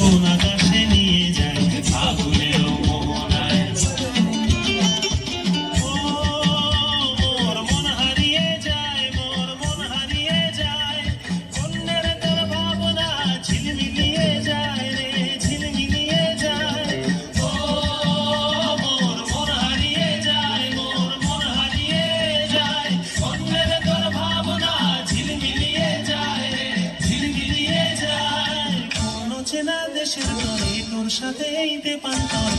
কোন আকাশে নিয়ে যায় ফাগুনের মোহনায়। ও মোর মন হারিয়ে যায়, মোর মন হারিয়ে যায়, অন্যের তোর ভাবনা ঝিলমিলিয়ে যায় রে, ঝিলমিলিয়ে যায়। ও মোর মন হারিয়ে যায়, মোর মন হারিয়ে যায়, অন্যের তোর ভাবনা ঝিলমিলিয়ে যায় রে, ঝিলমিলিয়ে যায়। কোন চেনা দেশের তরে তোর সাথে পান্তর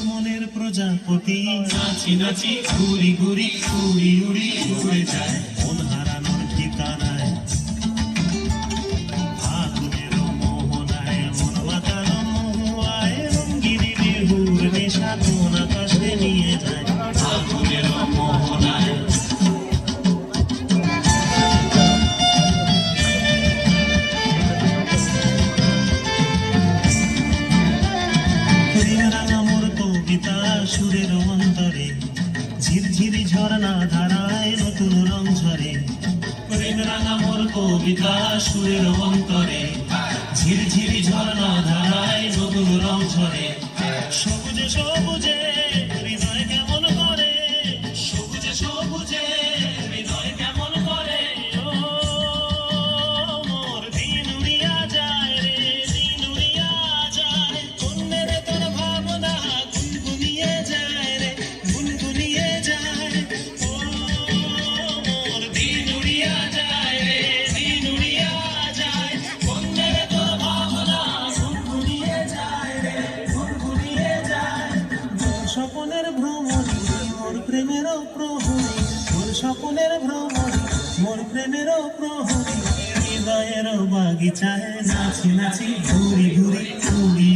মনের প্রজাপতি নাচি নাচি ঘুরি ঘুরি উড়ি উড়ি উড়ে যায় মন হারানোর ঠিকানায়। ফাগুনের মোহনায় মন মাতানো মহুয়ায় রঙ্গিনী বিহুর নেশা কোন আকাশে নিয়ে যায় ফাগুনের মোহনায়। সুরের অন্তরে ঝিরঝিরি ঝরনা ধারায় নতুন রং ঝরে, প্রেম রাঙা মোর কবিতা সুরের অন্তরে ঝিরঝিরি ঝরনা ধারায় নতুন রং ঝরে। সবুজে সবুজে হৃদয় কেমন করে, সবুজে সবুজে হৃদয় কেমন করে। ও মোর দিন উড়িয়া যায় রে, দিন উড়িয়া যায়, অন্যের তোর ভাবনা গুনগুনিয়ে যায় রে, গুনগুনিয়ে যায়। ও মোর দিন উড়িয়া যায় রে, দিন উড়িয়া যায়, অন্যের তোর ভাবনা গুনগুনিয়ে যায় রে, গুনগুনিয়ে যায়। মোর স্বপনের ভ্রমণী মোর প্রেমেরও প্রহরী, মোর স্বপনের ভ্রমণী মোর প্রেমেরও প্রহরী, হৃদয়ের বাগিচায় নাচি নাচি ঘুরি ঘুরি উড়ি